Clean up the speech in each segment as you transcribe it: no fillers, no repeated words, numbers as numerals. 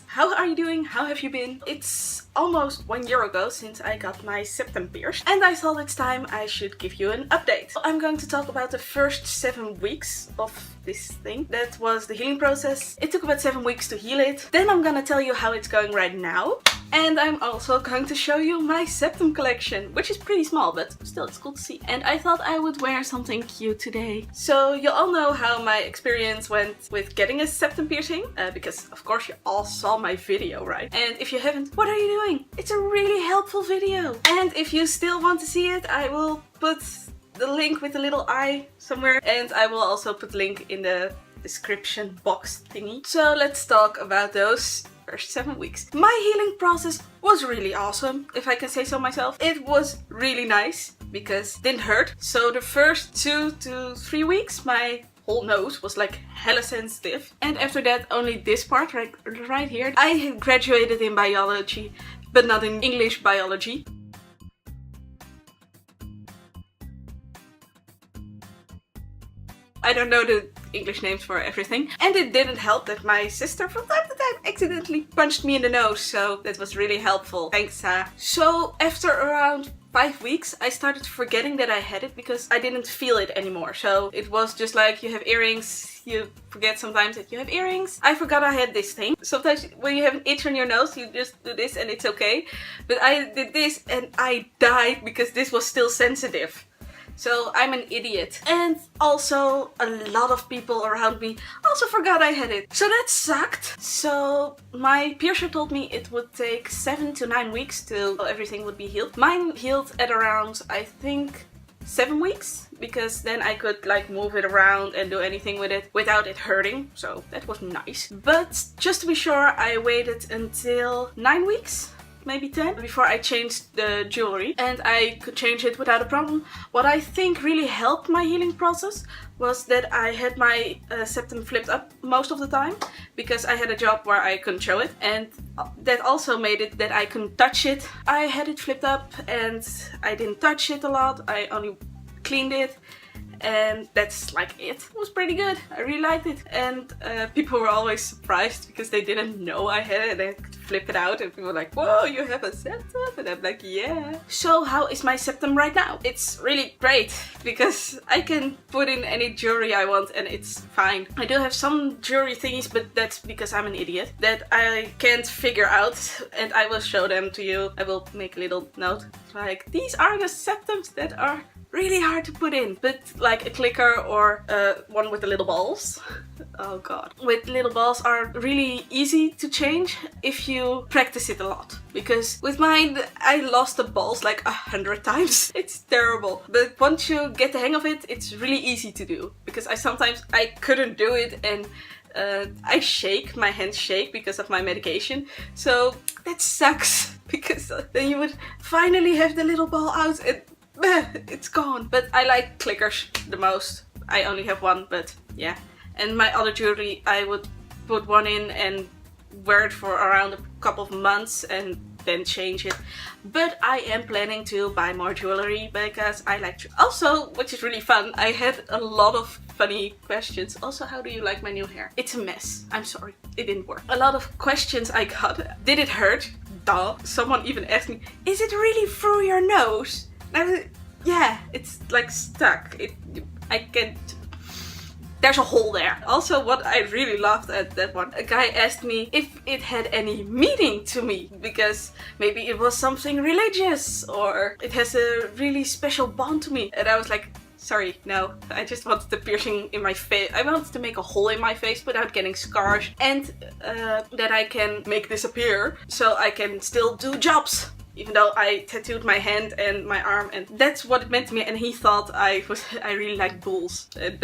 how are you doing? How have you been? It's almost 1 year ago since I got my septum pierced, and I thought it's time I should give you an update. I'm going to talk about the first 7 weeks of this thing. That was the healing process. It took about 7 weeks to heal it. Then I'm gonna tell you how it's going right now. And I'm also going to show you my septum collection, which is pretty small, but still it's cool to see. And I thought I would wear something cute today. So you all know how my experience went with getting a septum piercing, because of course you all saw my video, right? And if you haven't, what are you doing? It's a really helpful video. And if you still want to see it, I will put the link with the little eye somewhere, and I will also put link in the description box thingy. So let's talk about those first 7 weeks. My healing process was really awesome, if I can say so myself. It was really nice because it didn't hurt. So the first 2 to 3 weeks my whole nose was like hella sensitive, and after that only this part right here. I had graduated in biology, but not in English biology. I don't know the English names for everything. And it didn't help that my sister from time to time accidentally punched me in the nose, so that was really helpful. Thanks, Sa. So after around 5 weeks, I started forgetting that I had it because I didn't feel it anymore. So it was just like, you have earrings, you forget sometimes that you have earrings. I forgot I had this thing. Sometimes when you have an itch on your nose, you just do this and it's okay. But I did this and I died because this was still sensitive. So I'm an idiot. And also a lot of people around me also forgot I had it. So that sucked. So my piercer told me it would take 7 to 9 weeks till everything would be healed. Mine healed at around, I think, 7 weeks, because then I could like move it around and do anything with it without it hurting. So that was nice. But just to be sure, I waited until 9 weeks. Maybe 10, before I changed the jewelry, and I could change it without a problem. What I think really helped my healing process was that I had my septum flipped up most of the time, because I had a job where I couldn't show it, and that also made it that I couldn't touch it. I had it flipped up and I didn't touch it a lot. I only cleaned it. And that's like it. It was pretty good. I really liked it. And people were always surprised because they didn't know I had it and I could flip it out, and people were like, whoa, you have a septum? And I'm like, yeah. So how is my septum right now? It's really great because I can put in any jewelry I want and it's fine. I do have some jewelry thingies, but that's because I'm an idiot that I can't figure out, and I will show them to you. I will make a little note like, these are the septums that are really hard to put in, but like a clicker or one with the little balls. Oh god. With little balls are really easy to change if you practice it a lot. Because with mine, I lost the balls like 100 times. It's terrible. But once you get the hang of it, it's really easy to do. Because sometimes I couldn't do it, and I shake, my hands shake because of my medication. So that sucks, because then you would finally have the little ball out and it's gone. But I like clickers the most. I only have one, but yeah. And my other jewelry, I would put one in and wear it for around a couple of months and then change it. But I am planning to buy more jewelry because I like also, which is really fun, I had a lot of funny questions. Also, how do you like my new hair? It's a mess. I'm sorry, it didn't work. A lot of questions I got. Did it hurt? Duh. Someone even asked me, is it really through your nose? Yeah, it's like stuck. I can't. There's a hole there. Also, what I really loved at that one, a guy asked me if it had any meaning to me, because maybe it was something religious or it has a really special bond to me. And I was like, sorry, no, I just wanted the piercing in my face. I wanted to make a hole in my face without getting scars, and that I can make disappear so I can still do jobs. Even though I tattooed my hand and my arm, and that's what it meant to me. And he thought I really like bulls, and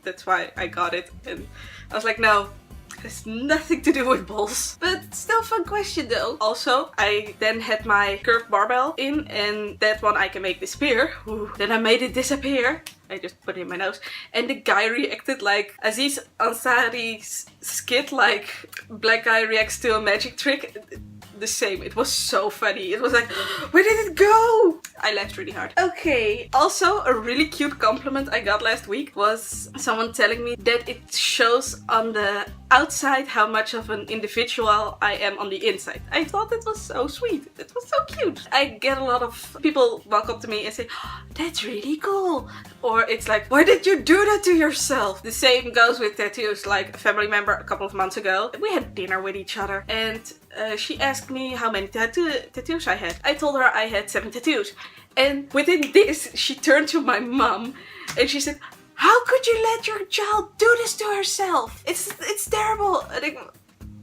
that's why I got it. And I was like, no, it has nothing to do with bulls. But still fun question though. Also, I then had my curved barbell in, and that one I can make disappear. Ooh. Then I made it disappear. I just put it in my nose, and the guy reacted like Aziz Ansari's skit, like black guy reacts to a magic trick. the same. It was so funny. It was like, where did it go? I laughed really hard. Okay, also a really cute compliment I got last week was someone telling me that it shows on the outside how much of an individual I am on the inside. I thought that was so sweet. It was so cute. I get a lot of people walk up to me and say, oh, that's really cool. Or it's like, why did you do that to yourself? The same goes with tattoos. Like a family member a couple of months ago, we had dinner with each other and she asked me how many tattoos I had. I told her I had 7 tattoos. And within this, she turned to my mom and she said, how could you let your child do this to herself? It's terrible.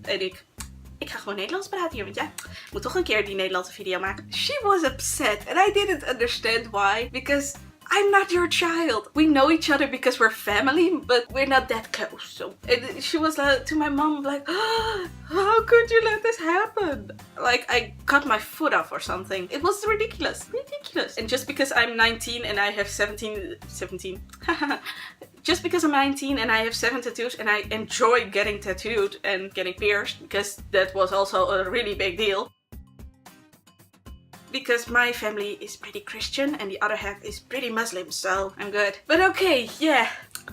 En ik ga gewoon Nederlands praten hier, want ja, ik moet toch een keer die Nederlandse video maken. She was upset and I didn't understand why, because I'm not your child. We know each other because we're family, but we're not that close. So and she was like, to my mom, like, oh, how could you let this happen? Like I cut my foot off or something. It was ridiculous. And just because I'm 19 and I have 17, just because I'm 19 and I have 7 tattoos and I enjoy getting tattooed and getting pierced, because that was also a really big deal. Because my family is pretty Christian and the other half is pretty Muslim, so I'm good. But okay, yeah,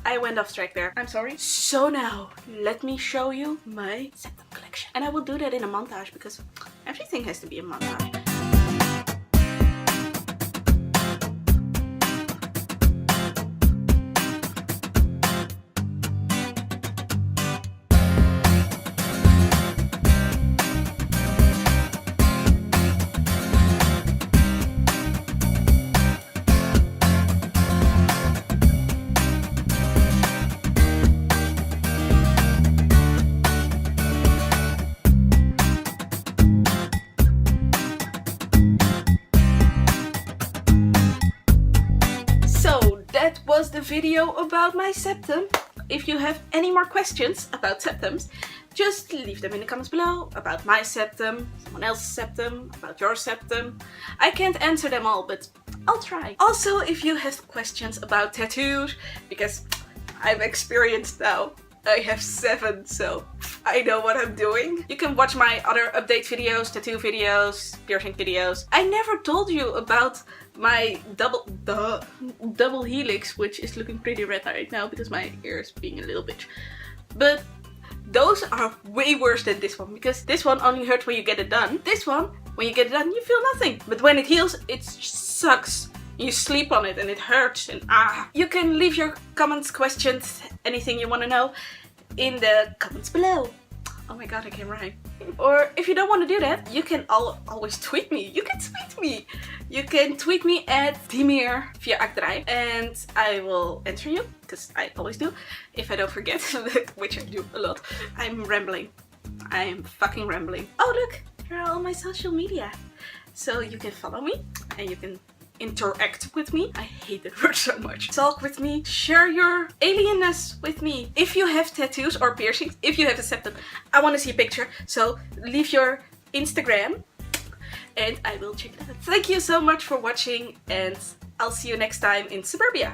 I went off track there. I'm sorry. So now, let me show you my Septum collection. And I will do that in a montage because everything has to be a montage. That was the video about my septum. If you have any more questions about septums, just leave them in the comments below. About my septum, someone else's septum, about your septum. I can't answer them all, but I'll try. Also, if you have questions about tattoos, because I'm experienced now. I have 7, so I know what I'm doing. You can watch my other update videos, tattoo videos, piercing videos. I never told you about my double helix, which is looking pretty red right now because my hair is being a little bitch. But those are way worse than this one, because this one only hurts when you get it done. This one, when you get it done, you feel nothing. But when it heals, it sucks. You sleep on it and it hurts and ah. You can leave your comments, questions, anything you want to know in the comments below. Oh my god, I can rhyme. Or if you don't want to do that, you can always tweet me. You can tweet me. You can tweet me at Dimir via Akdraai and I will answer you, because I always do, if I don't forget, which I do a lot. I'm rambling. I'm fucking rambling. Oh look, here are all my social media. So you can follow me and you can interact with me. I hate that word so much. Talk with me. Share your alienness with me. If you have tattoos or piercings, if you have a septum, I want to see a picture. So leave your Instagram and I will check it out. Thank you so much for watching and I'll see you next time in suburbia.